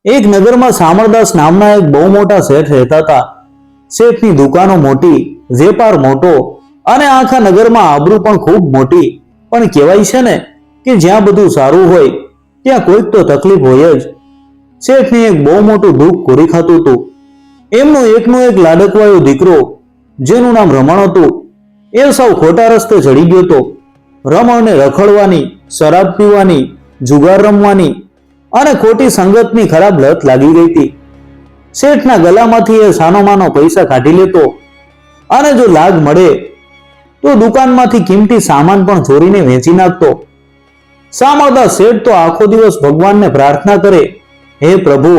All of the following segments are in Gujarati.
એક નગરમાં સામરદાસ નામના એક બહુ મોટા શેઠ રહેતા હતા. શેઠની દુકાનો મોટી, વેપાર મોટો અને આખા નગરમાં આબરૂ પણ ખૂબ મોટી. પણ કહેવાય છે ને કે જ્યાં બધું સારું હોય ત્યાં કોઈક તો તકલીફ હોય જ. શેઠને એક બહુ મોટું દુઃખ કોરી ખાતું હતું. એમનો એકનો એક લાડકવાયો દીકરો, જેનું નામ રમણ હતું, એ સૌ ખોટા રસ્તે ચડી ગયો હતો. રમણને રખડવાની, શરાબ પીવાની, જુગાર રમવાની અને ખોટી સંગતની ખરાબ લત લાગી ગઈ હતી. શેઠના ગલામાંથી એ સાનોમાનો પૈસા કાઢી લેતો અને જો લાગ મળે તો દુકાનમાંથી કિંમતી સામાન પણ ચોરીને વેચી નાખતો. સામરદાસ શેઠ તો આખો દિવસ ભગવાનને પ્રાર્થના કરે, હે પ્રભુ,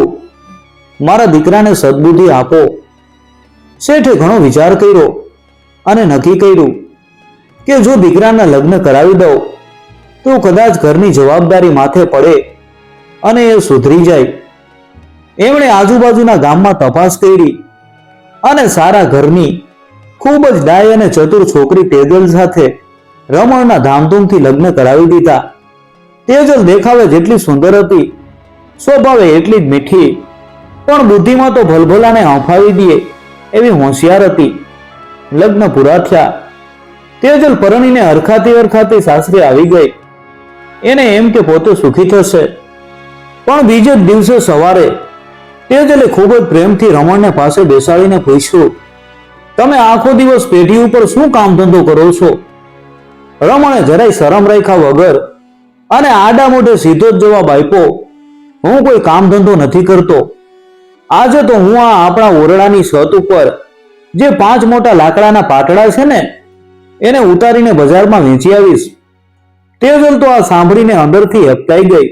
મારા દીકરાને સદબુદ્ધિ આપો. શેઠે ઘણો વિચાર કર્યો અને નક્કી કર્યું કે જો દીકરાના લગ્ન કરાવી દઉં તો કદાચ ઘરની જવાબદારી માથે પડે અને એ સુધરી જાય. એમણે આજુબાજુના ગામમાં તપાસ કરી અને સારા ઘરની ખૂબ જ ડાય અને ચતુર છોકરી તેજલ સાથે રમણના ધામધૂમથી લગ્ન કરાવી દીધા. તેજલ દેખાવે જેટલી સુંદર હતી, સ્વભાવે એટલી જ મીઠી, પણ બુદ્ધિમાં તો ભલભલાને હંફાવી દે એવી હોશિયાર હતી. લગ્ન પૂરા થયા. તેજલ પરણીને હરખાતી સાસરે આવી ગઈ. એને એમ કે પોતે સુખી થશે. પણ બીજે જ દિવસે સવારે તેજલે ખૂબ જ પ્રેમથી રમણને પાસે બેસાડીને પૂછ્યું, તમે આખો દિવસ પેઢી ઉપર શું કામ ધંધો કરો છો? રમણે જરાય શરમ રાખ્યા વગર અને આડા મોઢે સીધો જ જવાબ આપ્યો, હું કોઈ કામ ધંધો નથી કરતો. આજે તો હું આ આપણા ઓરડાની છત ઉપર જે 5 મોટા લાકડાના પાટડા છે ને, એને ઉતારીને બજારમાં વેચી આવીશ. તેજલ તો આ સાંભળીને અંદરથી હેપતાઈ ગઈ.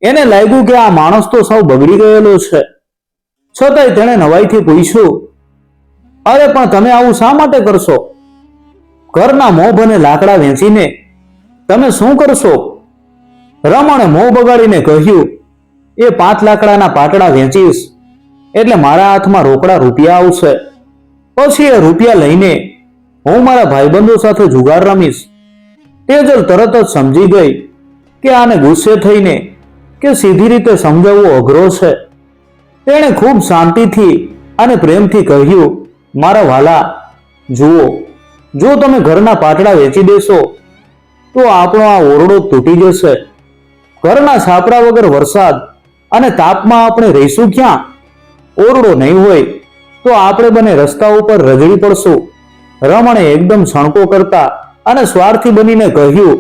એને લાગ્યું કે આ માણસ તો સાવ બગડી ગયેલો છે. છતાંય તેણે નવાઈથી પૂછ્યું, અરે પણ તમે આવું શા માટે કરશો? ઘરના મોભ અને લાકડા વેચીને તમે શું કરશો? રમણે મોં બગાડીને કહ્યું, એ 5 લાકડાના પાટડા વેચીશ એટલે મારા હાથમાં રોકડા રૂપિયા આવશે. પછી એ રૂપિયા લઈને હું મારા ભાઈબંધો સાથે જુગાર રમીશ. તેજલ તરત જ સમજી ગઈ કે આને ગુસ્સે થઈને કે સીધી રીતે સમજાવવું અઘરો છે. તેણે ખૂબ શાંતિથી અને પ્રેમથી કહ્યું, મારા વાલા, જુઓ, જો તમે ઘરના પાટડા વેચી દેશો તો આપણો આ ઓરડો તૂટી જશે. ઘરના છાપરા વગર વરસાદ અને તાપમાં આપણે રહીશું ક્યાં? ઓરડો નહીં હોય તો આપણે બંને રસ્તા ઉપર રગડી પડશું. રમણે એકદમ સણકો કરતા અને સ્વાર્થી બનીને કહ્યું,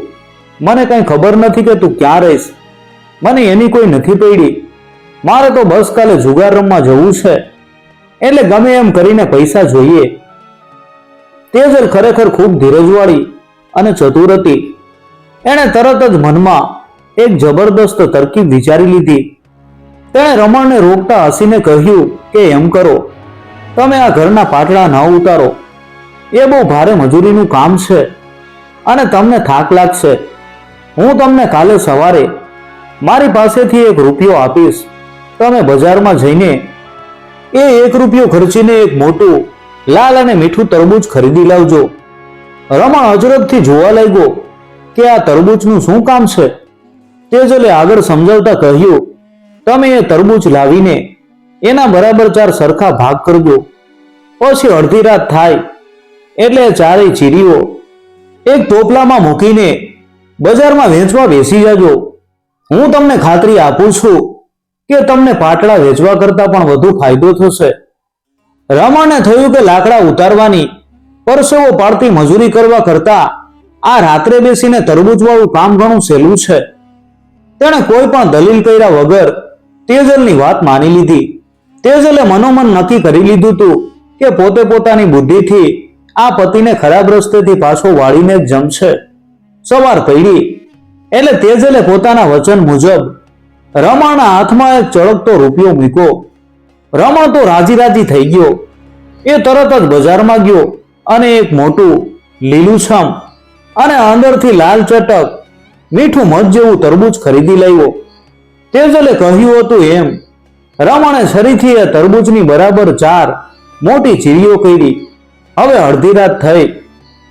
મને કઈ ખબર નથી કે તું ક્યાં રહીશ. મને એની કોઈ નથી પડી. મારે તો બસ કાલે જુગાર રમવા જવું છે, એટલે ગમે એમ કરીને પૈસા જોઈએ. તેજલ ખરેખર ખૂબ ધીરજવાળી અને ચતુર હતી. એણે તરત જ મનમાં એક જબરદસ્ત તરકીબ વિચારી લીધી. તેણે રમણને રોકતા હસીને કહ્યું કે એમ કરો, તમે આ ઘરના પાટડા ન ઉતારો. એ બહુ ભારે મજૂરીનું કામ છે અને તમને થાક લાગશે. હું તમને કાલે સવારે મારી પાસેથી 1 રૂપિયો આપીશ. તમે બજારમાં જઈને એ 1 રૂપિયો ખર્ચીને એક મોટું લાલ અને મીઠું તરબૂચ ખરીદી લાવજો. રમણ અચરજથી જોવા લાગ્યો કે આ તરબૂચનું શું કામ છે. તેજલે આગળ સમજાવતા કહ્યું, તમે એ તરબૂચ લાવીને એના બરાબર 4 સરખા ભાગ કરજો. પછી અડધી રાત થાય એટલે 4 ચીરીઓ એક ટોપલામાં મૂકીને બજારમાં વેચવા બેસી જાજો. હું તમને ખાતરી આપું છું કે તમને પાટડા વેચવા કરતા પણ વધુ ફાયદો થશે. રમણને થયું કે લાકડા ઉતારવાની પરસેવો પાડતી મજૂરી કરવા કરતા આ રાત્રે બેસીને તરબૂચ વાળું કામ ઘણું સહેલું છે. તેણે કોઈ પણ દલીલ કર્યા વગર તેજલની વાત માની લીધી. તેજલે મનોમન નક્કી કરી લીધું હતું કે પોતે પોતાની બુદ્ધિથી આ પતિને ખરાબ રસ્તેથી પાછો વાળીને જ જમશે. સવાર પડી એટલે તેજલે પોતાના વચન મુજબ રમણના હાથમાં એક ચળકતો રૂપિયો મૂક્યો. રમણ તો રાજી થઈ ગયો. એ તરત જ બજારમાં ગયો અને એક મોટું લીલુંછમ અને અંદરથી લાલ ચટક મીઠું મધ જેવું તરબૂચ ખરીદી લાવ્યો. તેજલે કહ્યું હતું એમ રમણે ફરીથી એ તરબૂચની બરાબર 4 મોટી ચીરીઓ કરી. હવે અડધી રાત થઈ.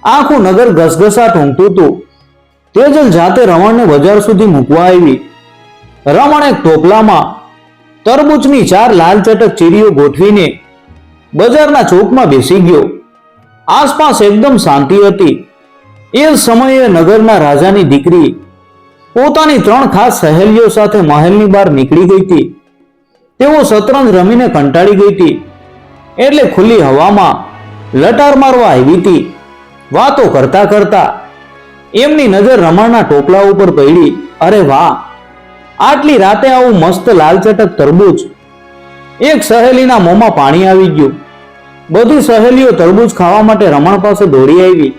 આખું નગર ઘસઘસાટ ઊંઘતું હતું. તેજલ જાતે રમણને બજાર સુધી મૂકવા આવી. રમણ એક ટોપલામાં તરબૂચની 4 લાલ ચટક ચીરીઓ ગોઠવીને બજારના ચોકમાં બેસી ગયો. આસપાસ એકદમ શાંતિ હતી. એ સમયે નગરના રાજાની દીકરી પોતાની 3 ખાસ સહેલીઓ સાથે મહેલની બહાર નીકળી ગઈ હતી. તેઓ શતરંજ રમીને કંટાળી ગઈ હતી એટલે ખુલ્લી હવામાં લટાર મારવા આવી હતી. વાતો કરતા કરતા એમની નજર રમણના ટોપલા ઉપર પડી. અરે વાહ, આટલી રાતે આવું મસ્ત લાલચટક તરબૂચ! એક સહેલીના મોંમાં પાણી આવી ગયું. બધી સહેલીઓ તરબૂચ ખાવા માટે રમણ પાસે દોડી આવી.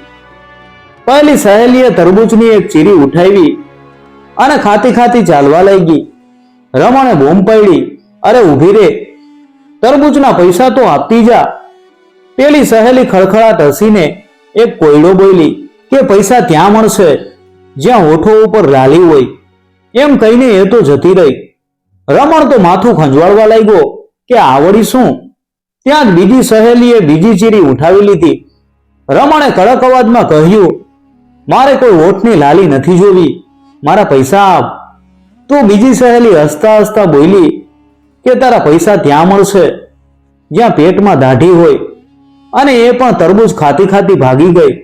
પહેલી સહેલીએ તરબૂચની એક ચીરી ઉઠાવી અને ખાતી ખાતી ચાલવા લાગી. રમણે બૂમ પાડી, અરે ઊભી રે, તરબૂચના પૈસા તો આપતી જા. પેલી સહેલી ખળખળાટ હસીને એક કોયડો બોલી કે પૈસા ત્યાં મળશે જ્યાં હોઠો ઉપર લાલી હોય. એમ કહીને એ તો જતી રહી. રમણ તો માથું ખંજવાળવા લાગ્યો કે આવડી શું. ત્યાં જ બીજી સહેલીએ બીજી ચીરી ઉઠાવી લીધી. રમણે કડક અવાજમાં કહ્યું, મારે કોઈ હોઠની લાલી નથી જોવી, મારા પૈસા આપ. તો બીજી સહેલી હસતા હસતા બોલી કે તારા પૈસા ત્યાં મળશે જ્યાં પેટમાં દાઢી હોય. અને એ પણ તરબૂચ ખાતી ખાતી ભાગી ગઈ.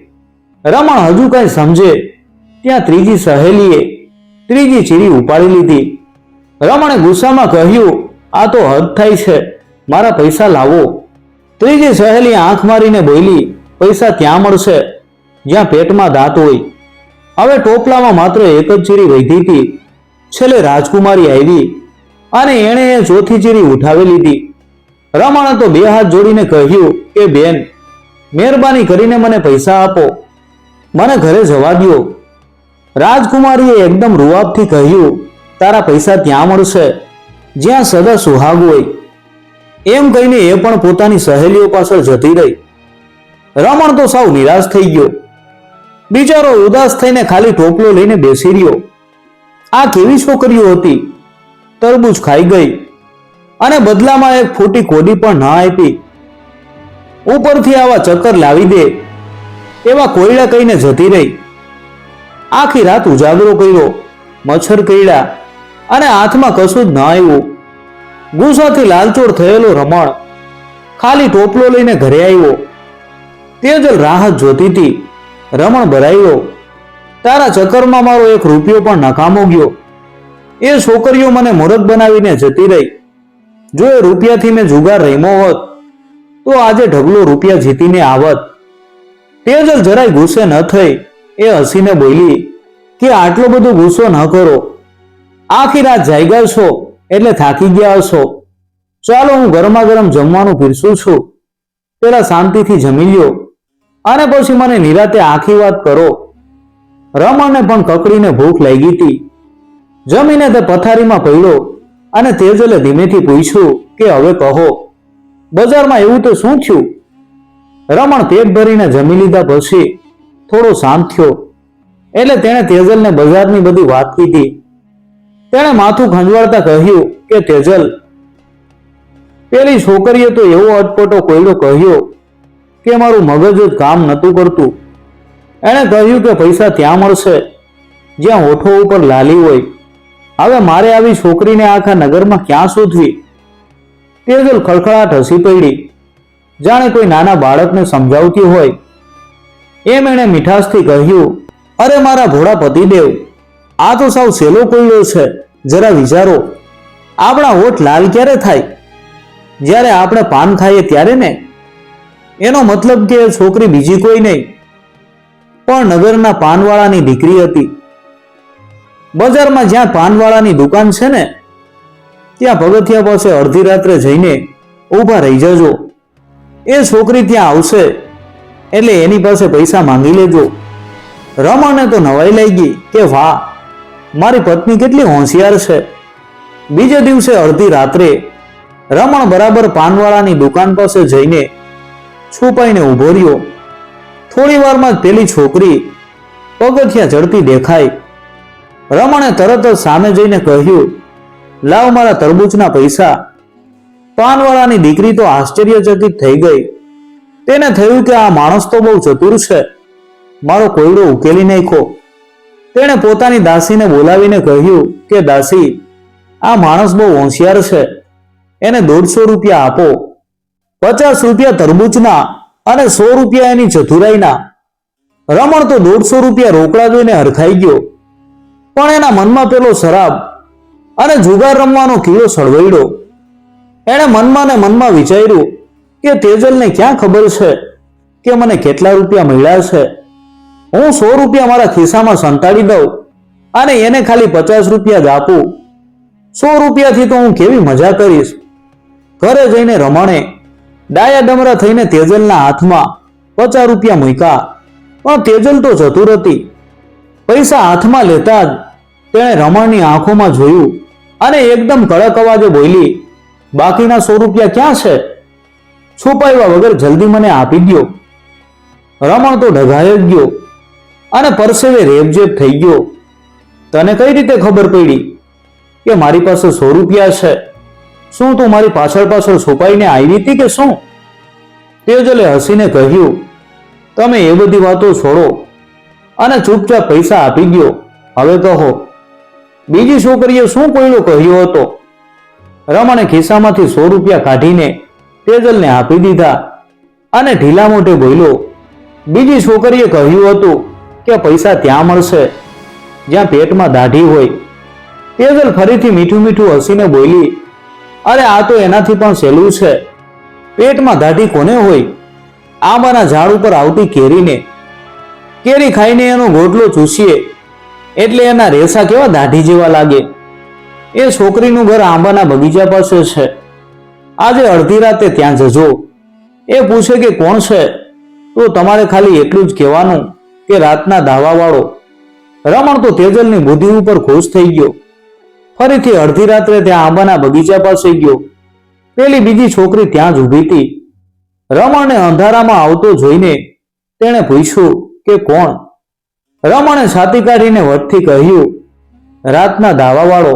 રમણ હજુ કઈ સમજે ત્યાં ત્રીજી સહેલીએ ત્રીજી ચીરી ઉપાડી લીધી. રમણે ગુસ્સામાં કહ્યું, આ તો હદ થાય છે, મારા પૈસા લાવો. ત્રીજી સહેલી આંખ મારીને બોલી, પૈસા ત્યાં મળશે જ્યાં પેટમાં દાંત હોય. હવે ટોપલામાં માત્ર એક જ ચીરી વધી હતી. છેલ્લે રાજકુમારી આવી અને એણે એ ચોથી ચીરી ઉઠાવી લીધી. રમણે તો 2 હાથ જોડીને કહ્યું કે બેન, મહેરબાની કરીને મને પૈસા આપો, મને ઘરે જવા દો. રાજકુમારીએ એકદમ રૂઆબથી કહ્યું, તારા પૈસા ત્યાં મળશે જ્યાં સદા સુહાગ હોય. એમ કહીને એ પણ પોતાની સહેલીઓ પાછળ જતી રહી. રમણ તો સાવ નિરાશ થઈ ગયો. બિચારો ઉદાસ થઈને ખાલી ટોપલો લઈને બેસી રહ્યો. આ કેવી છોકરીઓ હતી! તરબૂચ ખાઈ ગઈ અને બદલામાં એક ફૂટી કોડી પણ ન આપી. ઉપરથી આવા ચક્કર લાવી દે એવા કોયડા કહીને જતી રહી. આખી રાત ઉજાગરો કર્યો, મચ્છર કર્યા અને હાથમાં કશું જ ન આવ્યું. ગુસ્સાથી લાલચોળ થયેલો રમણ ખાલી ટોપલો લઈને ઘરે આવ્યો. તેજલ રાહત જોતી હતી. રમણ ભરાયો, તારા ચક્કરમાં મારો 1 રૂપિયો પણ નકામો ગયો. એ છોકરીઓ મને મૂર્ખ બનાવીને જતી રહી. જો એ રૂપિયાથી મેં જુગાર રમ્યો હોત તો આજે ઢગલો રૂપિયા જીતીને આવત. તેજલ જરાય ગુસ્સે ન થઈ. એ હસીને બોલી કે આટલો બધો ગુસ્સો ન કરો, આખી રાત જાગ્યા છો એટલે થાકી ગયા હશો. ચાલો હું ગરમા ગરમ જમવાનું પીરસું છું, પેલા શાંતિથી જમી લ્યો અને પછી મને નિરાતે આખી વાત કરો. રમણને પણ કકડીને ભૂખ લાગી હતી. જમીને તે પથારીમાં પડ્યો અને તેજલે ધીમેથી પૂછ્યું કે હવે કહો, બજારમાં એવું તો શું થયું? રમણ પેટ ભરીને જમી લીધા પછી થોડો શાંત થયો એટલે તેણે તેજલને બજારની બધી વાત કીધી. તેણે માથું ખંજવાળતા કહ્યું કે તેજલ, પેલી છોકરીએ તો એવો અટપટો કોયડો કહ્યો કે મારું મગજ જ કામ નહોતું કરતું. એણે કહ્યું કે પૈસા ત્યાં મળશે જ્યાં હોઠો ઉપર લાલી હોય. હવે મારે આવી છોકરીને આખા નગરમાં ક્યાં શોધવી? તેજલ ખળખળાટ હસી પડી, જાણે કોઈ નાના બાળકને સમજાવતી હોય. એમ એણે મીઠાશથી કહ્યું, અરે મારા ભોળા પતિદેવ, આ તો સાવ સેલો કોયડો છે, જરા વિચારો. આપણા હોઠ લાલ ક્યારે થાય? જ્યારે આપણે પાન ખાઈએ ત્યારે ને. એનો મતલબ કે એ છોકરી બીજી કોઈ નહીં પણ નગરના પાનવાળાની દીકરી હતી. બજારમાં જ્યાં પાનવાળાની દુકાન છે ને ત્યાં પગથિયા પાસે અડધી રાત્રે જઈને ઊભા રહી જજો. એ છોકરી ત્યાં આવશે એટલે એની પાસે પૈસા માંગી લેજો. રમણને તો નવાઈ લાગી કે વાહ, મારી પત્ની કેટલી હોશિયાર છે. બીજે દિવસે અડધી રાત્રે રમણ બરાબર પાનવાળાની દુકાન પાસે જઈને છુપાઈને ઊભો રહ્યો. થોડી વારમાં જ પેલી છોકરી પગથિયા ચડતી દેખાઈ. રમણે તરત જ સામે જઈને કહ્યું, લાવ મારા તરબૂચના પૈસા. પાનવાળાની દીકરી તો આશ્ચર્યચકિત થઈ ગઈ. તેને થયું કે આ માણસ તો બહુ ચતુર છે, મારો કોયડો ઉકેલી નાખ્યો. તેણે પોતાની દાસીને બોલાવીને કહ્યું કે દાસી, આ માણસ બહુ હોશિયાર છે, એને 150 રૂપિયા આપો. 50 રૂપિયા તરબૂચના અને 100 રૂપિયા એની ચતુરાઈના. રમણ તો 150 રૂપિયા રોકડા જોઈને હરખાઈ ગયો, પણ એના મનમાં પેલો શરાબ અને જુગાર રમવાનો કીડો સળવડ્યો. એણે મનમાં ને મનમાં વિચાર્યું કે તેજલને ક્યાં ખબર છે કે મને કેટલા રૂપિયા મળ્યા છે. હું 100 રૂપિયા મારા ખિસ્સામાં સંતાડી દઉં અને એને ખાલી 50 રૂપિયા જ આપું. 100 રૂપિયાથી તો હું કેવી મજા કરીશ. ઘરે જઈને રમણે ડાયા ડમરા થઈને તેજલના હાથમાં 50 રૂપિયા મૂક્યા, પણ તેજલ તો ચતુર હતી. પૈસા હાથમાં લેતા જ તેણે રમણની આંખોમાં જોયું અને એકદમ કડક અવાજે બોલી, બાકીના 100 રૂપિયા ક્યાં છે? છુપાવ્યા વગર જલ્દી મને આપી દ્યો. રમણ તો ઢગાઈ જ ગયો અને પરસેવે રેબઝેબ થઈ ગયો. તને કઈ રીતે ખબર પડી કે મારી પાસે 100 રૂપિયા છે? શું તું મારી પાછળ પાછળ છુપાઈને આવી હતી કે શું? તેજલે હસીને કહ્યું, તમે એ બધી વાતો છોડો અને ચૂપચાપ પૈસા આપી દ્યો. હવે કહો, બીજી છોકરીએ શું કોયડો કહ્યો હતો? રમણે ખિસ્સામાંથી 100 રૂપિયા કાઢીને તેજલને આપી દીધા અને ઢીલા મોઢે બોલ્યો, બીજી છોકરીએ કહ્યું હતું કે પૈસા ત્યાં મળશે જ્યાં પેટમાં દાઢી હોય. તેજલ ફરીથી મીઠું મીઠું હસીને બોલી, અરે આ તો એનાથી પણ સહેલું છે. પેટમાં દાઢી કોને હોય? આંબાના ઝાડ ઉપર આવતી કેરીને. કેરી ખાઈને એનો ગોટલો ચૂસીએ એટલે એના રેસા કેવા દાઢી જેવા લાગે. એ છોકરીનું ઘર આંબાના બગીચા પાસે છે. આજે અડધી રાતે ત્યાં જજો. એ પૂછે કે કોણ છે તો તમારે ખાલી એટલું જ કહેવાનું કે રાતના દાવાવાળો. રમણ તો તેજલની બુદ્ધિ ઉપર ખુશ થઈ ગયો. ફરીથી અડધી રાત્રે ત્યાં આંબાના બગીચા પાસે ગયો. પેલી બીજી છોકરી ત્યાં જ ઊભી હતી. રમણને અંધારામાં આવતો જોઈને તેણે પૂછ્યું કે કોણ? રમણે છાતી કાઢીને વટથી કહ્યું, રાતના દાવાવાળો.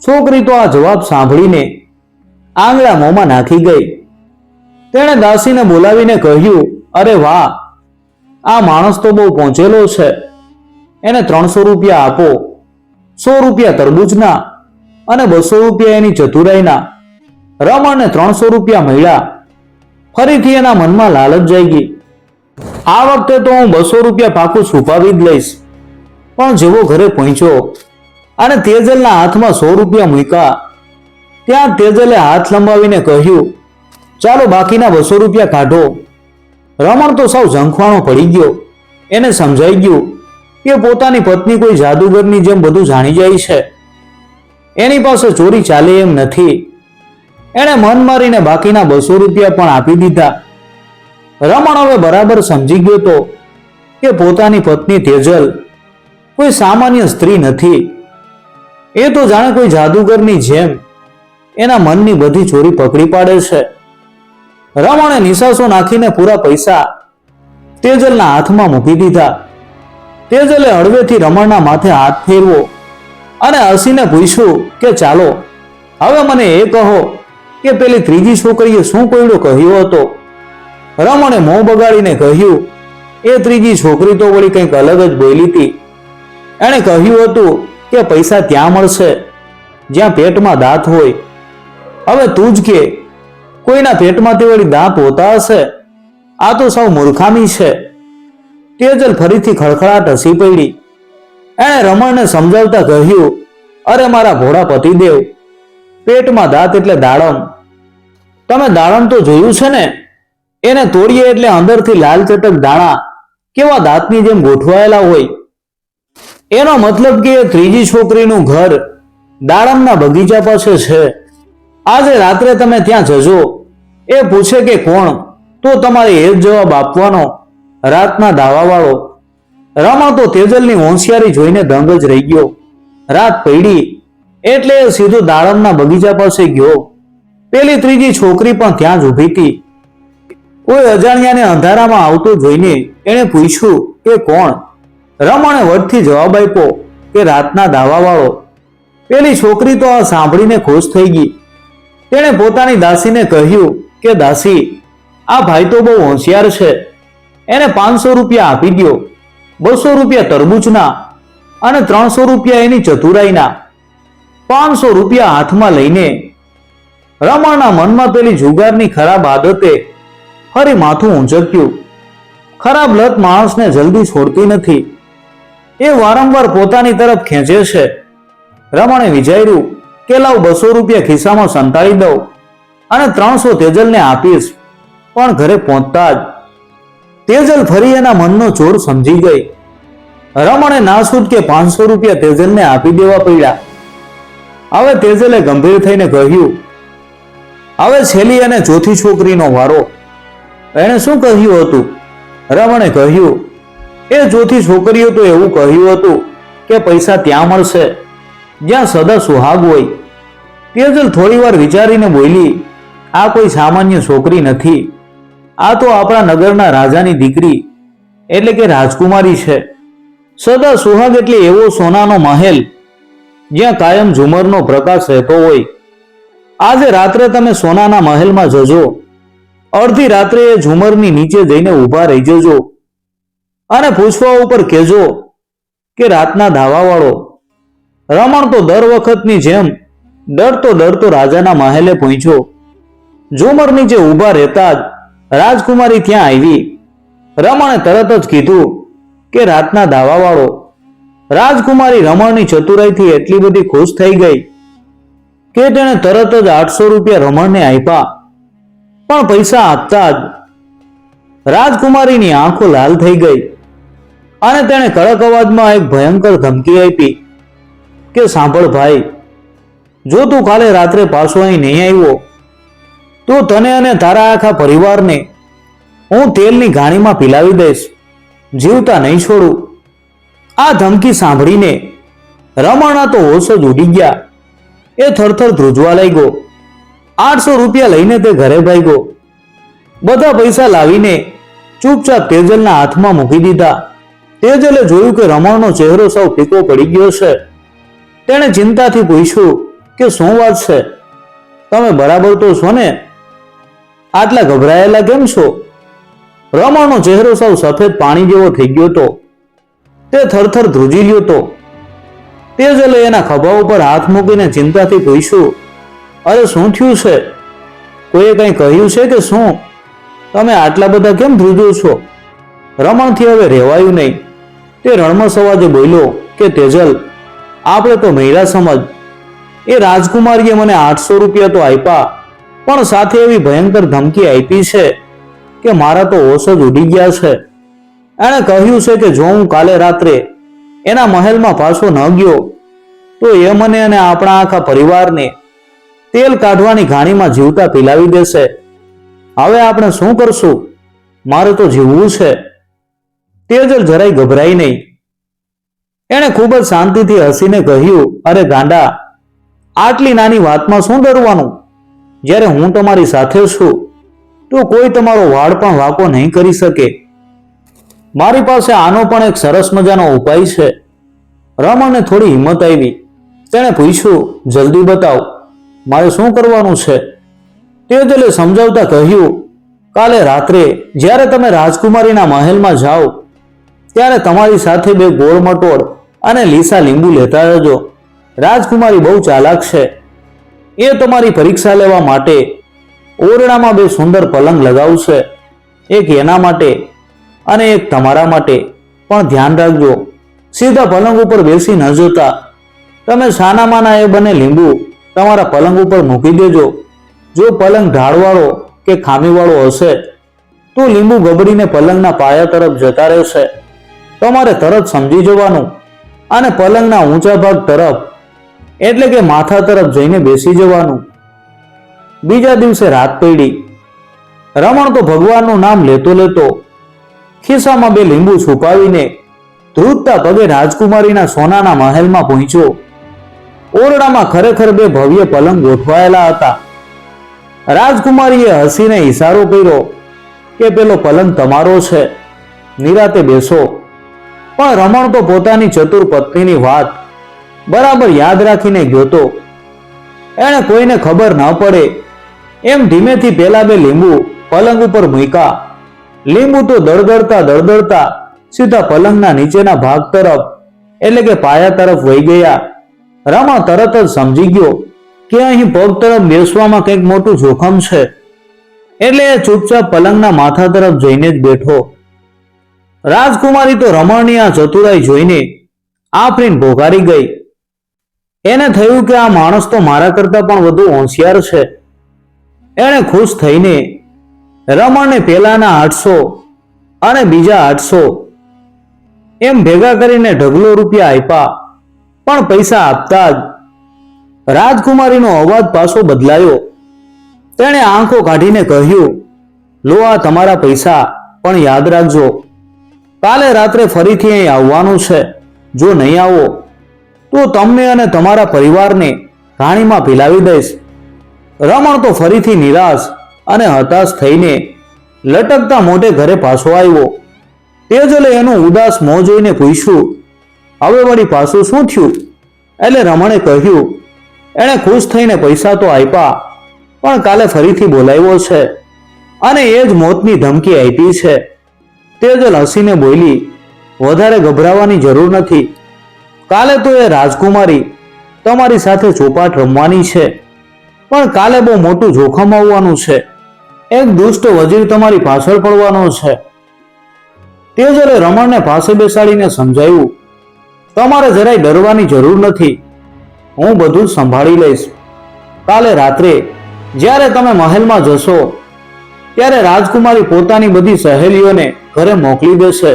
છોકરી તો આ જવાબ સાંભળીને આંગળા મોંમાં નાખી ગઈ. તેણે દાસીને બોલાવીને કહ્યું, અરે વાહ, આ માણસ તો બહુ પહોંચેલો છે. એને 300 રૂપિયા આપો. 100 રૂપિયા તરબૂચના અને 200 રૂપિયા એની ચતુરાઈના. રમણને 300 રૂપિયા મળ્યા. ફરીથી એના મનમાં લાલચ જાગી. આ વખતે તો હું 200 રૂપિયા પાકું છુપાવી જ લઈશ. પણ જેવો ઘરે પહોંચ્યો અને તેજલના હાથમાં 100 રૂપિયા મૂક્યા, ત્યાં તેજલે હાથ લંબાવીને કહ્યું, ચાલો બાકીના 200 રૂપિયા કાઢો. રમણ તો સાવ ઝંખવાણો પડી ગયો. એને સમજાઈ ગયું કે પોતાની પત્ની કોઈ જાદુગરની જેમ બધું જાણી જાય છે. એની પાસે ચોરી ચાલે એમ નથી. એણે મન મારીને બાકીના 200 રૂપિયા પણ આપી દીધા. રમણ હવે બરાબર સમજી ગયો તો કે પોતાની પત્ની તેજલ કોઈ સામાન્ય સ્ત્રી નથી. એ તો જાણે કોઈ જાદુગરની જેમ એના મનની બધી ચોરી પકડી પાડે છે. રમણે નિશાસો નાખીને પૂરા પૈસા તેજલના હાથમાં મૂકી દીધા. તેજલે હળવેથી રમણના માથે હાથ ફેરવો અને હસીને પૂછ્યું કે ચાલો હવે મને એ કહો કે પેલી ત્રીજી છોકરીએ શું કોયડો કહ્યો હતો? રમણે મોં બગાડીને કહ્યું, એ ત્રીજી છોકરી તો વળી કંઈક અલગ જ બોલી હતી. એણે કહ્યું હતું કે પૈસા ત્યાં મળશે જ્યાં પેટમાં દાંત હોય. હવે તું જ કે, કોઈના પેટમાંથી વળી દાંત હોતા હશે? આ તો સાવ મૂર્ખામી છે. તેજલ ફરીથી ખડખડાટ હસી પડી. એણે રમણને સમજાવતા કહ્યું, અરે મારા ભોળા પતિદેવ, પેટમાં દાંત એટલે દાડમ. તમે દાડમ તો જોયું છે ને? એને તોડીએ એટલે અંદરથી લાલ ચટક દાણા કેવા દાંતની જેમ ગોઠવાયેલા હોય. એનો મતલબ કે ત્રીજી છોકરીનું ઘર દાડમના બગીચા પાસે છે. આજે રાત્રે તમે ત્યાં જજો. એ પૂછે કે કોણ, તો તમારે એ જ જવાબ આપવાનો, રાતના દાવાવાળો. રમણ તો તેજલની હોશિયારી જોઈને દંગ જ રહી ગયો. રાત પડી એટલે એ સીધો દાડમના બગીચા પાસે ગયો. પેલી ત્રીજી છોકરી પણ ત્યાં જ ઊભી હતી. કોઈ અજાણ્યાને અંધારામાં આવતો જોઈને એણે પૂછ્યું કે કોણ? રમણે વટથી જવાબ આપ્યો કે રાતના દાવાવાળો. પેલી છોકરી તો આ સાંભળીને ખુશ થઈ ગઈ. તેણે પોતાની દાસીને કહ્યું કે દાસી, આ ભાઈ તો બહુ હોશિયાર છે. એને 500 રૂપિયા આપી દ્યો. 200 રૂપિયા તરબૂચના અને 300 રૂપિયા એની ચતુરાઈના. 500 રૂપિયા હાથમાં લઈને રમણના મનમાં પેલી જુગારની ખરાબ આદતે ફરી માથું ઊંચક્યું. ખરાબ લત માણસને જલ્દી છોડતી નથી, એ વારંવાર પોતાની તરફ ખેંચે છે. રમણે વિચાર્યું કે લાવ 200 રૂપિયા ખિસ્સામાં સંતાડી દઉં અને 300 તેજલને આપીશ. પણ ઘરે પહોંચતા જ તેજલ ફરી એના મનનો ચોર સમજી ગઈ. રમણે નાસૂટકે 500 રૂપિયા તેજલને આપી દેવા પડ્યા. હવે તેજલે ગંભીર થઈને કહ્યું, હવે છેલ્લી અને ચોથી છોકરીનો વારો. એણે શું કહ્યું હતું? રમણે કહ્યું, એ ચોથી છોકરીઓ તો એવું કહ્યું હતું કે પૈસા ત્યાં મળશે જ્યાં સદા સુહાગ હોય. તેજલ થોડી વાર વિચારીને બોલી, આ કોઈ સામાન્ય છોકરી નથી, આ તો આપણા નગરના રાજાની દીકરી એટલે કે રાજકુમારી છે. સદા સુહાગ એટલે એવો સોનાનો મહેલ જ્યાં કાયમ ઝુમરનો પ્રકાશ રહેતો હોય. આજે રાત્રે તમે સોનાના મહેલમાં જજો, અડધી રાત્રે એ ઝુમરની નીચે જઈને ઊભા રહી જજો અને પૂછવા ઉપર કહેજો કે રાતના ધાવાવાળો. રમણ તો દર વખતની જેમ ડરતો ડરતો રાજાના મહેલે પહોંચ્યો. ઝુમર નીચે ઊભા રહેતા જ રાજકુમારી ત્યાં આવી. રમણે તરત જ કીધું કે રાતના દાવાવાળો. રાજકુમારી રમણની ચતુરાઈથી એટલી બધી ખુશ થઈ ગઈ કે તેણે તરત જ 800 રૂપિયા રમણને આપ્યા. પણ પૈસા આપતા જ રાજકુમારીની આંખો લાલ થઈ ગઈ અને તેણે કડક અવાજમાં એક ભયંકર ધમકી આપી કે સાંભળ ભાઈ, જો તું કાલે રાત્રે પાછો અહીં નહીં આવ્યો તો તને અને તારા આખા પરિવારને હું તેલની ઘાણીમાં પીલાવી દઈશ, જીવતા નહીં છોડું. આ ધમકી સાંભળીને રમણના તો હોશ જ ઉડી ગયા. એ થરથર ધ્રુજવા લાગ્યો. 800 રૂપિયા લઈને તે ઘરે ભાગ્યો. બધા પૈસા લાવીને ચૂપચાપ તેજલના હાથમાં મૂકી દીધા. તેજલે જોયું કે રમણનો ચહેરો સૌ ફીકો પડી ગયો છે. તેણે ચિંતાથી પૂછ્યું કે શું વાત છે? તમે બરાબર તો છો ને? આટલા ગભરાયેલા કેમ છો? રમણનો ચહેરો સૌ સફેદ પાણી જેવો થઈ ગયો હતો. તે થરથર ધ્રુજી રહ્યો હતો. તેજલે એના ખભા ઉપર હાથ મૂકીને ચિંતાથી પૂછ્યું, અરે શું થયું છે? કોઈએ કંઈ કહ્યું છે કે શું? તમે આટલા બધા કેમ ધ્રુજો છો? રમણથી હવે રહેવાયું નહીં. તે રણમસ અવાજે બોલ્યો કે તેજલ, આપણે તો મહિલા સમજ. એ રાજકુમારીએ મને 800 રૂપિયા તો આપ્યા, પણ સાથે એવી ભયંકર ધમકી આપી છે કે મારા તો હોશ જ ઉડી ગયા છે. એણે કહ્યું છે કે જો હું કાલે રાત્રે એના મહેલમાં પાછો ન ગયો તો એ મને અને આપણા આખા પરિવારને તેલ કાઢવાની ઘાણીમાં જીવતા પીલાવી દેશે. હવે આપણે શું કરશું? મારે તો જીવવું છે. તેજલ જરાય ગભરાઈ નહીં. એણે ખૂબ જ શાંતિથી હસીને કહ્યું, અરે ગાંડા, આટલી નાની વાતમાં શું ડરવાનું? જ્યારે હું તમારી સાથે છું તો કોઈ તમારો વાળ પણ વાંકો નહીં કરી શકે. મારી પાસે આનો પણ એક સરસ મજાનો ઉપાય છે. રમણને થોડી હિંમત આવી. તેણે પૂછ્યું, જલ્દી બતાવ, મારે શું કરવાનું છે? તેજલે સમજાવતા કહ્યું, કાલે રાત્રે જ્યારે તમે રાજકુમારીના મહેલમાં જાઓ ત્યારે તમારી સાથે 2 ગોળ મટોળ અને લીસા લીંબુ લેતા જજો. રાજકુમારી બહુ ચાલાક છે. એ તમારી પરીક્ષા લેવા માટે ઓરડામાં 2 સુંદર પલંગ લગાવશે. એક એના માટે અને એક તમારા માટે. પણ ધ્યાન રાખજો, સીધા પલંગ ઉપર બેસી ન જતા. તમે સાનામાના એ બંને લીંબુ તમારા પલંગ ઉપર મૂકી દેજો. જો પલંગ ઢાળવાળો કે ખામીવાળો હશે તો લીંબુ ગબડીને પલંગના પાયા તરફ જતા રહેશે. તમારે તરત સમજી જવાનું અને પલંગના ઊંચા ભાગ તરફ એટલે કે માથા તરફ જઈને બેસી જવાનું. બીજા દિવસે રાત પડી. રમણ તો ભગવાનનું નામ લેતો લેતો ખિસ્સામાં 2 લીંબુ છુપાવીને ધ્રુજતા પગે રાજકુમારીના સોનાના મહેલમાં પહોંચ્યો. ઓરડામાં ખરેખર 2 ભવ્ય પલંગ ગોઠવાયેલા હતા. રાજકુમારીએ હસીને ઈશારો કર્યો કે પેલો પલંગ તમારો છે, નિરાતે બેસો. પણ રમણ તો પોતાની ચતુર પત્નીની વાત બરાબર યાદ રાખીને ગયો તો. એણે કોઈને ખબર ન પડે એમ ધીમેથી પેલા 2 લીંબુ પલંગ ઉપર મૂક્યા. લીંબુ તો દળદળતા સીધા પલંગના નીચેના ભાગ તરફ એટલે કે પાયા તરફ વહી ગયા. રમણ તરત જ સમજી ગયો કે અહીં પગ તરફ બેસવામાં કંઈક મોટું જોખમ છે, એટલે એ ચૂપચાપ પલંગના માથા તરફ જઈને જ બેઠો. રાજકુમારી તો રમણની આ ચતુરાઈ જોઈને આફરીન ભોગારી ગઈ. એને થયું કે આ માણસ તો મારા કરતા પણ વધુ હોશિયાર છે. એણે ખુશ થઈને રમણને પેલાના 800 અને બીજા 800 એમ ભેગા કરીને ઢગલો રૂપિયા આપ્યા. પણ પૈસા આપતા જ રાજકુમારીનો અવાજ પાછો બદલાયો. તેણે આંખો કાઢીને કહ્યું, લો આ તમારા પૈસા, પણ યાદ રાખજો કાલે રાત્રે ફરીથી અહીં આવવાનું છે. જો નહીં આવો તો તમને અને તમારા પરિવારને ઘાણીમાં પીલાવી દઈશ. રમણ તો ફરીથી નિરાશ અને હતાશ થઈને લટકતા મોઢે ઘરે પાછો આવ્યો. તેજલે એનું ઉદાસ મોં જોઈને પૂછ્યું, હવે વળી પાછું શું થયું? એટલે રમણે કહ્યું, એણે ખુશ થઈને પૈસા તો આપ્યા, પણ કાલે ફરીથી બોલાવ્યો છે અને એ જ મોતની ધમકી આપી છે. તેજલ હસીને બોલી, વધારે ગભરાવાની જરૂર નથી. કાલે તો એ રાજકુમારી તમારી સાથે ચોપાટ રમવાની છે, પણ કાલે બહુ મોટું જોખમ આવવાનું છે. એક દુષ્ટ વજીર તમારી પાછળ પડવાનો છે. તેજલે રમણને પાસે બેસાડીને સમજાવ્યું, તમારે જરાય ડરવાની જરૂર નથી. હું બધું જ સંભાળી લઈશ. કાલે રાત્રે જ્યારે તમે મહેલમાં જશો ત્યારે રાજકુમારી પોતાની બધી સહેલીઓને ઘરે મોકલી દેશે.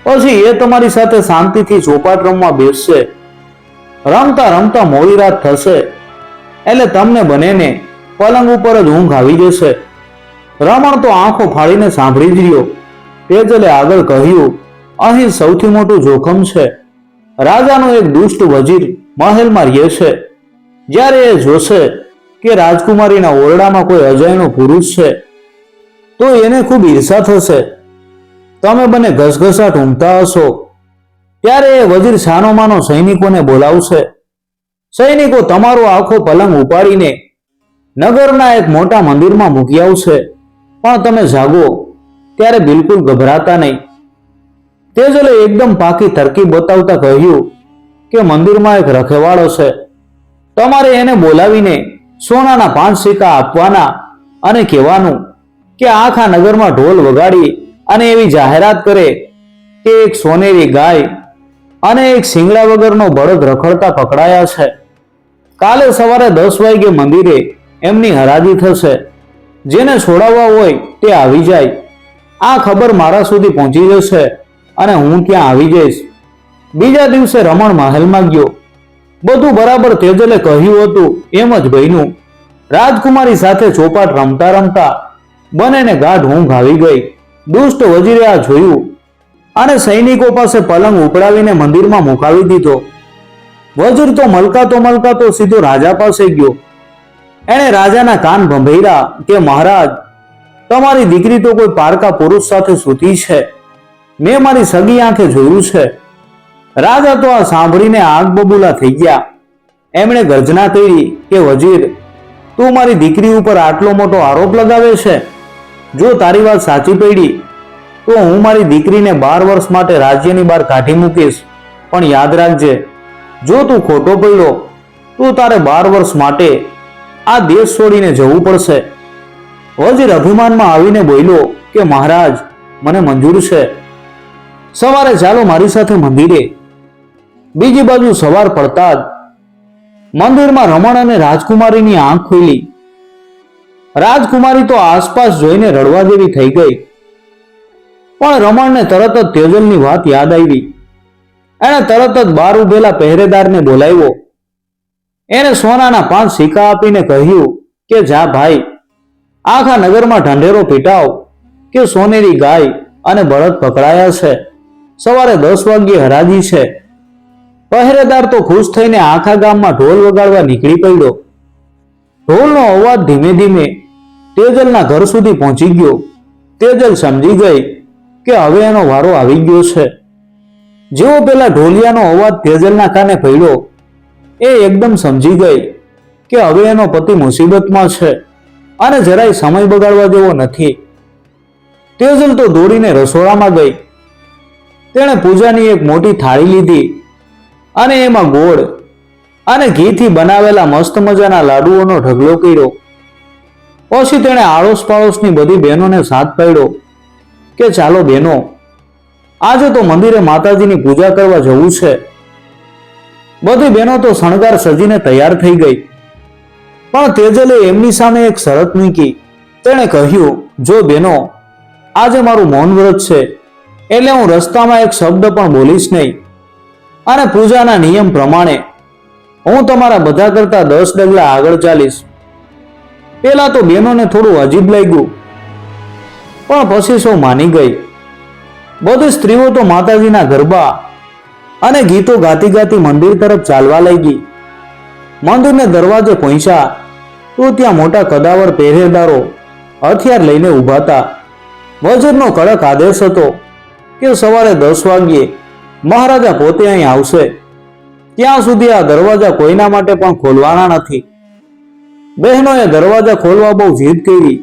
પછી એ તમારી સાથે શાંતિથી ચોપાટ રમવા બેસશે. રમતા રમતા મોડી રાત થશે એટલે તમને બંનેને પલંગ ઉપર જ ઊંઘ આવી જશે. રમણ તો આંખો ફાડીને સાંભળી જ રહ્યો. તેજલે આગળ કહ્યું, અહીં સૌથી મોટું જોખમ છે. રાજાનો એક દુષ્ટ વજીર મહેલમાં રહે છે. જ્યારે એ જોશે કે રાજકુમારીના ઓરડામાં કોઈ અજાણ્યો પુરુષ છે તો એને ખૂબ ઈર્ષા થશે. તમે બંને ઘસઘસાટ ઊંઘતા હશો ત્યારે એ વજીર સાનોમાનો સૈનિકોને બોલાવશે. સૈનિકો તમારો આખો પલંગ ઉપાડીને નગરના એક મોટા મંદિરમાં મૂકી આવશે. પણ તમે જાગો ત્યારે બિલકુલ ગભરાતા નહીં. તેજલે એકદમ પાકી તરકીબ બતાવતા કહ્યું કે મંદિરમાં એક રખેવાળો છે. તમારે એને બોલાવીને સોનાના 5 સિક્કા આપવાના અને કહેવાનું કે આખા નગરમાં ઢોલ વગાડી અને એવી જાહેરાત કરે કે એક સોનેરી ગાય અને એક શિંગડા વગરનો બળદ રખડતા પકડાયા છે. કાલે સવારે 10 વાગે મંદિરે એમની હરાજી થશે. જેને છોડાવવા હોય તે આવી જાય. આ ખબર મારા સુધી પહોંચી જશે અને હું ત્યાં આવી જઈશ. બીજા દિવસે રમણ મહેલમાં ગયો. બધું બરાબર તેજલે કહ્યું હતું એમ જ બન્યું. રાજકુમારી સાથે ચોપાટ રમતા રમતા બંનેને ગાઢ ઊંઘ આવી ગઈ. દુષ્ટ વજીરે આ જોયું અને સૈનિકો પાસે પલંગ ઉપડાવીને મંદિરમાં મુકાવી દીધો. વજીર તો મલકાતો સીધો રાજા પાસે ગયો. એણે રાજાના કાન ભંભેર્યા કે મહારાજ, તમારી દીકરી તો કોઈ પારકા પુરુષ સાથે સૂતી છે. મેં મારી સગી આંખે જોયું છે. રાજા તો આ સાંભળીને આગ બબૂલા થઈ ગયા. એમણે ગર્જના કરી કે વજીર, તું મારી દીકરી ઉપર આટલો મોટો આરોપ લગાવે છે. જો તારી વાત સાચી પડી તો હું મારી દીકરીને 12 વર્ષ માટે રાજ્યની બહાર કાઢી મૂકીશ. પણ યાદ રાખજે, જો તું ખોટો પડ્યો તો તારે 12 વર્ષ માટે આ દેશ છોડીને જવું પડશે. વજીર અભિમાનમાં આવીને બોલ્યો કે મહારાજ, મને મંજૂર છે. સવારે ચાલો મારી સાથે મંદિરે. બીજી બાજુ સવાર પડતા જ મંદિરમાં રમણ અને રાજકુમારીની આંખ ખુલી. રાજકુમારી તો આસપાસ જોઈને રડવા જેવી થઈ ગઈ. પણ રમણને તરત જ તેજલની વાત યાદ આવી. એણે તરત જ બહાર ઉભેલા પહેરેદારને બોલાવ્યો. એને સોનાના 5 સિક્કા આપીને કહ્યું કે જા ભાઈ, આખા નગરમાં ઢંઢેરો પીટાવ કે સોનેરી ગાય અને બળદ પકડાયા છે. સવારે 10 વાગ્યે હરાજી છે. પહેરેદાર તો ખુશ થઈને આખા ગામમાં ઢોલ વગાડવા નીકળી પડ્યો. ઢોલનો અવાજ ધીમે ધીમે તેજલના ઘર સુધી પહોંચી ગયો. તેજલ સમજી ગઈ કે હવે એનો વારો આવી ગયો છે. જેવો પેલા ઢોલિયાનો અવાજ તેજલના કાને પડ્યો, એ એકદમ સમજી ગઈ કે હવે એનો પતિ મુસીબતમાં છે અને જરાય સમય બગાડવા જેવો નથી. તેજલ તો દોડીને રસોડામાં ગઈ. તેણે પૂજાની એક મોટી થાળી લીધી અને એમાં ગોળ, અને ઘીથી બનાવેલા મસ્ત મજાના લાડુઓનો ઢગલો કર્યો. પછી તેણે આડોશ પાડોશની બધી બહેનોને સાથ પાડ્યો કે ચાલો બહેનો, આજે તો મંદિરે માતાજીની પૂજા કરવા જવું છે. બધી બહેનો તો શણગાર સજીને તૈયાર થઈ ગઈ. પણ તેજલે એમની સામે એક શરત મૂકી. તેણે કહ્યું, જો બહેનો, આજે મારું મૌન વ્રત છે, એટલે હું રસ્તામાં એક શબ્દ પણ બોલીશ નહીં, અને પૂજાના નિયમ પ્રમાણે હું તમારા બધા કરતા 10 ડગલા આગળ ચાલીશ. પેલા તો બહેનોને થોડું અજીબ લાગ્યું, પણ પછી સૌ માની ગઈ. બધી સ્ત્રીઓ તો માતાજીના ગરબા અને ગીતો ગાતી ગાતી મંદિર તરફ ચાલવા લાગી. મંદિરને દરવાજે પહોંચ્યા તો ત્યાં મોટા કદાવર પહેરેદારો હથિયાર લઈને ઊભા હતા. વજીરનો કડક આદેશ હતો કે સવારે 10 વાગ્યે મહારાજા પોતે અહીં આવશે, ત્યાં સુધી આ દરવાજા કોઈના માટે પણ ખોલવાના નથી. બહેનોએ દરવાજા ખોલવા બહુ જીદ કરી,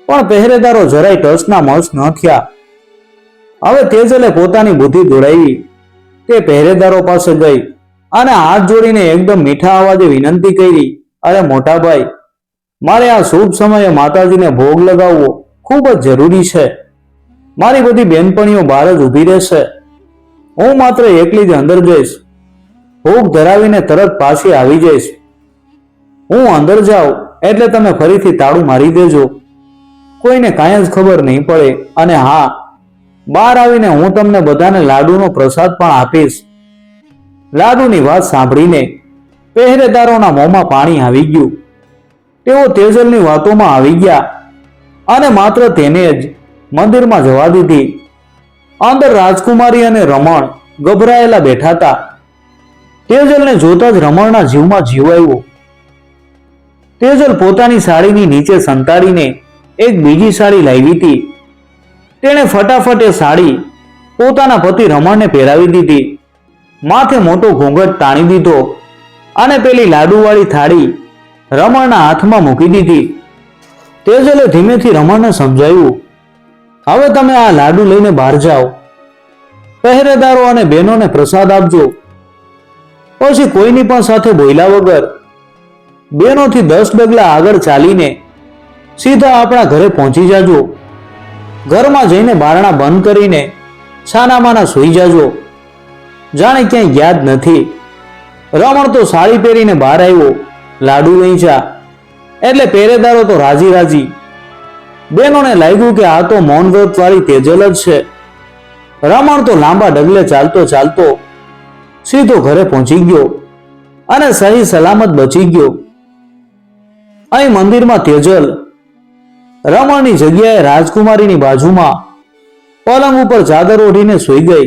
પણ પહેરેદારો જરાય ટસના મસ ન થયા. હવે તેજલે પોતાની બુદ્ધિ દોડાવી. તે પહેરેદારો પાસે ગઈ અને હાથ જોડીને એકદમ મીઠા અવાજે વિનંતી કરી, અરે મોટા ભાઈ, મારે આ શુભ સમયે માતાજીને ભોગ લગાવવો ખૂબ જ જરૂરી છે. મારી બધી બહેનપણીઓ બહાર જ ઊભી રહેશે, હું માત્ર એકલી જ અંદર જઈશ. ભોગ ધરાવીને તરત પાછી આવી જઈશ. હું અંદર જાઉં એટલે તમે ફરીથી તાળું મારી દેજો, કોઈને કાંઈ જ ખબર નહીં પડે. અને હા, બહાર આવીને હું તમને બધાને લાડુનો પ્રસાદ પણ આપીશ. લાડુની વાત સાંભળીને પહેરેદારોના મોંમાં પાણી આવી ગયું. તેઓ તેજલની વાતોમાં આવી ગયા અને માત્ર તેને જ મંદિરમાં જવા દીધી. અંદર રાજકુમારી અને રમણ ગભરાયેલા બેઠા હતા. તેજલને જોતા જ રમણના જીવમાં જીવ આવ્યો. તેજલ પોતાની સાડીની નીચે સંતાડીને એક બીજી સાડી લાવી હતી. તેણે ફટાફટ એ સાડી પોતાના પતિ રમણને પહેરાવી દીધી. માથે મોટો ઘૂંઘટ તાણી દીધો અને પેલી લાડુવાળી થાળી રમણના હાથમાં મૂકી દીધી. તેજલે ધીમેથી રમણને સમજાવ્યું, હવે તમે આ લાડુ લઈને બહાર જાઓ, પહેરેદારો અને બહેનોને પ્રસાદ આપજો. પછી કોઈની પણ સાથે બોલ્યા વગર બહેનોથી 10 ડગલા આગળ ચાલીને સીધા આપણા ઘરે પહોંચી જાજો. ઘરમાં જઈને બારણા બંધ કરીને છાનામાના સૂઈ જાજો, જાણે ક્યાંય યાદ નથી. રમણ તો સાડી પહેરીને બહાર આવ્યો. લાડુ વેચ્યા એટલે પહેરેદારો તો રાજી રાજી. બહેનોને લાગ્યું કે આ તો મૌન વ્રત વાળી તેજલ જ છે. રમણ તો લાંબા ડગલે ચાલતો ચાલતો સીધો ઘરે પહોંચી ગયો અને સહી સલામત બચી ગયો. અહીં મંદિરમાં તેજલ રમણની જગ્યાએ રાજકુમારીની બાજુમાં પલંગ ઉપર ચાદર ઓઢીને સૂઈ ગઈ.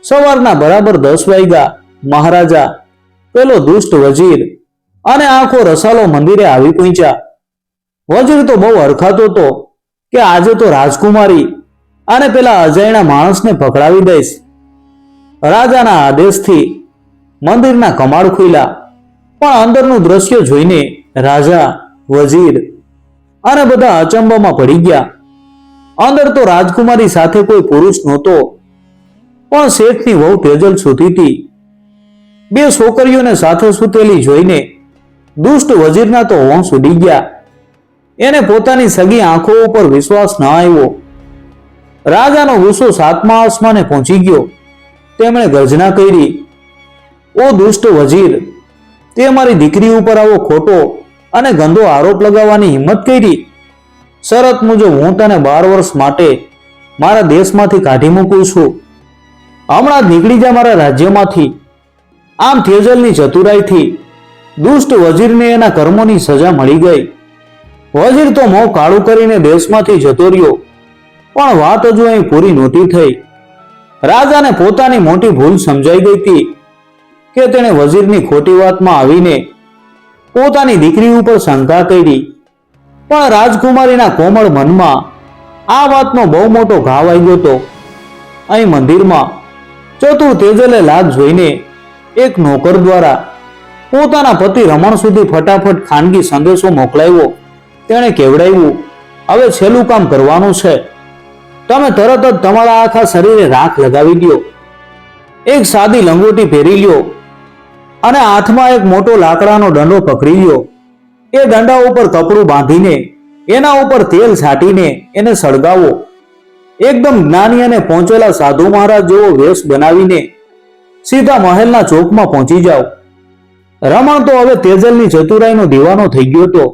સવારના બરાબર 10 વાગ્યા મહારાજા, પેલો દુષ્ટ વજીર અને આખો રસાલો મંદિરે આવી પહોંચ્યા. વજીર તો બહુ હરખાતો હતો કે આજે તો રાજકુમારી અને પેલા અજાણ્યા માણસને પકડાવી દઈશ. રાજાના આદેશથી મંદિરના કમાડ ખુલ્યા, પણ અંદરનું દ્રશ્ય જોઈને રાજા, વજીર અને બધા અચંબામાં પડી ગયા. અંદર તો રાજકુમારી સાથે કોઈ પુરુષ નહોતો, પણ શેઠની વહુ તેજલ સૂતી હતી. 2 છોકરીઓને સાથે સૂતેલી જોઈને દુષ્ટ વજીરના તો હોંશ ઉડી ગયા. એને પોતાની સગી આંખો ઉપર વિશ્વાસ ન આવ્યો. રાજાનો ગુસ્સો 7મા આસમાને પહોંચી ગયો. તેમણે ગર્જના કરી, ઓ દુષ્ટ વજીર, તે મારી દીકરી ઉપર આવો ખોટો અને ગંદો આરોપ લગાવવાની હિંમત કરી. શરત મુજબ હું તને 12 વર્ષ માટે મારા દેશમાંથી કાઢી મૂકું છું. હમણાં જ નીકળી જા મારા રાજ્યમાંથી. આમ તેજલની ચતુરાઈથી દુષ્ટ વજીરને એના કર્મોની સજા મળી ગઈ. વજીર તો મોં કાળું કરીને દેશમાંથી જતો રહ્યો, પણ વાત હજુ અહીં પૂરી નહોતી થઈ. રાજાને પોતાની મોટી ભૂલ સમજાઈ ગઈ હતી કે તેણે વજીરની ખોટી વાતમાં આવીને પોતાની દીકરી ઉપર શંકા કરી. પણ રાજકુમારીના કોમળ મનમાં આ વાતનો બહુ મોટો ઘા વાગ્યો હતો. અહીં મંદિરમાં ચતુર તેજલે લાગ જોઈને એક નોકર દ્વારા પોતાના પતિ રમણ સુધી ફટાફટ ખાનગી સંદેશો મોકલાવ્યો. તેણે કેવડાવ્યું, હવે છેલ્લું કામ કરવાનું છે. તમે તરત જ તમારા આખા શરીરે રાખ લગાવી દો, એક સાદી લંગોટી પહેરી લ્યો અને હાથમાં એક મોટો લાકડાનો દંડો પકડી લ્યો. એ દંડા ઉપર કપડું બાંધીને એના ઉપર તેલ છાંટીને એને સળગાવો. એકદમ જ્ઞાની અને પહોંચેલા સાધુ મહારાજ જેવો વેશ બનાવીને સીધા મહેલના ચોકમાં પહોંચી જાઓ. રમણ તો હવે તેજલની ચતુરાઈનો દીવાનો થઈ ગયો હતો.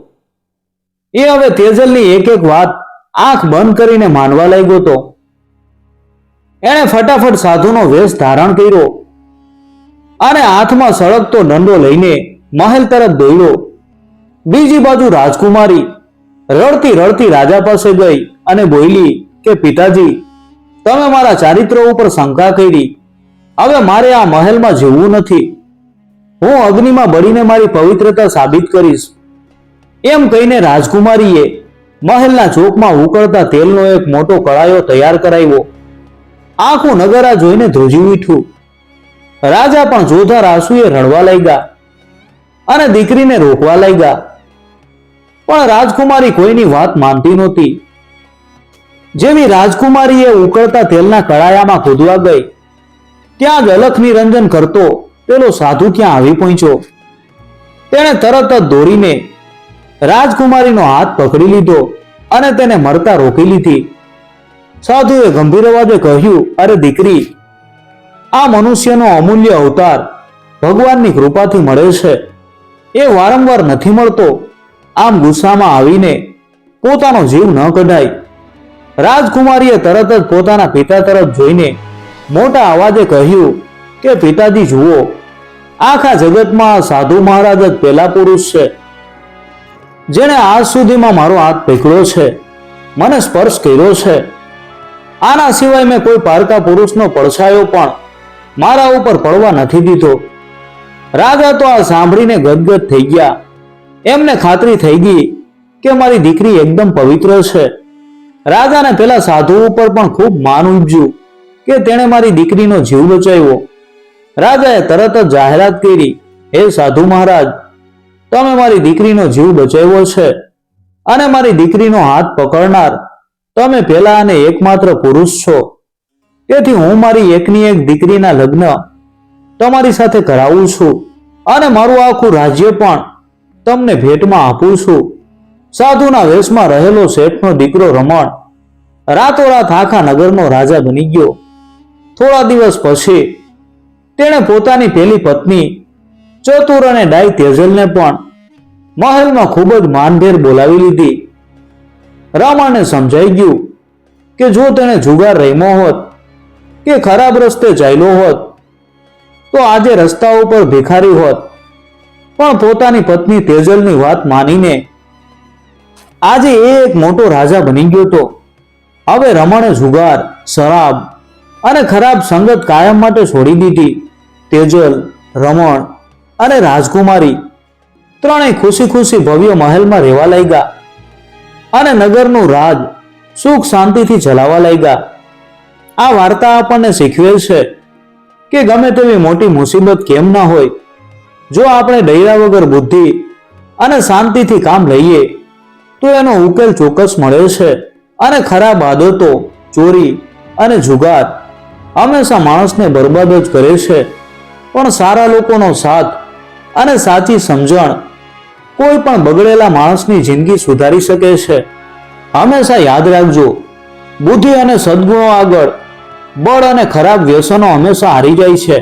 એ હવે તેજલની એક એક વાત આંખ બંધ કરીને માનવા લાગ્યો હતો. એણે ફટાફટ સાધુનો વેશ ધારણ કર્યો અને હાથમાં સળગતો દંડો લઈને મહેલ તરફ દોડ્યો. બીજી બાજુ રાજકુમારી રડતી રડતી રાજા પાસે ગઈ અને બોલી કે પિતાજી, તમે મારા ચારિત્ર ઉપર શંકા કરી. હવે મારે આ મહેલમાં જીવવું નથી. હું અગ્નિમાં બળીને મારી પવિત્રતા સાબિત કરીશ. એમ કહીને રાજકુમારીએ મહેલના ચોકમાં ઉકળતા તેલનો એક મોટો કળાયો તૈયાર કરાવ્યો. આખું નગર આ જોઈને ધ્રુજી ઉઠ્યું. રાજા પણ જોરદાર આંસુએ રડવા લાગ્યા અને દીકરીને રોકવા લાગ્યા. પણ રાજકુમારી કોઈની વાત માનતી નહોતી. જેવી રાજકુમારીએ ઉકળતા તેલના કળાયામાં કૂદવા ગઈ, ત્યાં જ અલખ નિરંજન કરતો પેલો સાધુ ત્યાં આવી પહોંચ્યો. તેણે તરત જ દોડીને રાજકુમારીનો હાથ પકડી લીધો અને તેને મરતા રોકી લીધી. સાધુએ ગંભીર અવાજે કહ્યું, અરે દીકરી, આ મનુષ્યનો અમૂલ્ય અવતાર ભગવાનની કૃપાથી મળે છે. એ વારંવાર નથી મળતો. આમ ગુસ્સામાં આવીને પોતાનો જીવ ન કઢાય. રાજકુમારીએ તરત જ પોતાના પિતા તરફ જોઈને મોટા અવાજે કહ્યું કે પિતાજી જુઓ, આખા જગતમાં સાધુ મહારાજ જ પહેલા પુરુષ છે જેણે આજ સુધીમાં મારો હાથ પકડ્યો છે, મને સ્પર્શ કર્યો છે. આના સિવાય મેં કોઈ પારકા પુરુષનો પડછાયો પણ મારા ઉપર પડવા નથી દીધો. રાજા તો આ સાંભળીને ગદગદ થઈ ગયા. એમને ખાતરી થઈ ગઈ કે મારી દીકરી એકદમ પવિત્ર છે. રાજાને પેલા સાધુ ઉપર પણ ખૂબ માન ઉપજ્યું કે તેણે મારી દીકરીનો જીવ બચાવ્યો. રાજાએ તરત જ જાહેરાત કરી, હે સાધુ મહારાજ, તમે મારી દીકરીનો જીવ બચાવ્યો છે અને મારી દીકરીનો હાથ પકડનાર તમે પહેલા અને એકમાત્ર પુરુષ છો. તેથી હું મારી એકની એક દીકરીના લગ્ન તમારી સાથે કરાવું છું અને મારું આખું રાજ્ય પણ તમને ભેટમાં આપું છું. સાધુના વેશમાં રહેલો શેઠનો દીકરો રમણ રાતોરાત આખા નગરનો રાજા બની ગયો. થોડા દિવસ પછી તેણે પોતાની પેલી પત્ની ચતુર અને ડાઈ તેજલને પણ મહેલમાં ખૂબ જ માનભેર બોલાવી લીધી. રમણને સમજાઈ ગયું કે જો તેણે જુગાર રમ્યો હોત કે ખરાબ રસ્તે ચાલ્યો હોત તો આજે રસ્તા ઉપર ભિખારી હોત. પણ પોતાની પત્ની તેજલની વાત માનીને આજે એ એક મોટો રાજા બની ગયો હતો. હવે રમણે જુગાર, શરાબ અને ખરાબ સંગત કાયમ માટે છોડી દીધી. તેજલ, રમણ અને રાજકુમારી ત્રણેય ખુશી ખુશી ભવ્ય મહેલમાં રહેવા લાગ્યા અને નગરનું રાજ સુખ શાંતિથી ચલાવવા લાગ્યા. આ વાર્તા આપણને શીખવે છે કે ગમે તેવી મોટી મુસીબત કેમ ના હોય, જો આપણે ડર્યા વગર બુદ્ધિ અને શાંતિથી કામ લઈએ તો એનો ઉકેલ ચોક્કસ મળે છે. અને ખરાબ આદતો, ચોરી અને જુગાર હંમેશા માણસને બરબાદ જ કરે છે. પણ સારા લોકોનો સાથ અને સાચી સમજણ કોઈ પણ બગડેલા માણસની જિંદગી સુધારી શકે છે. હંમેશા યાદ રાખજો, બુદ્ધિ અને સદગુણો આગળ બળ અને ખરાબ વ્યસનો હંમેશા હારી જાય છે.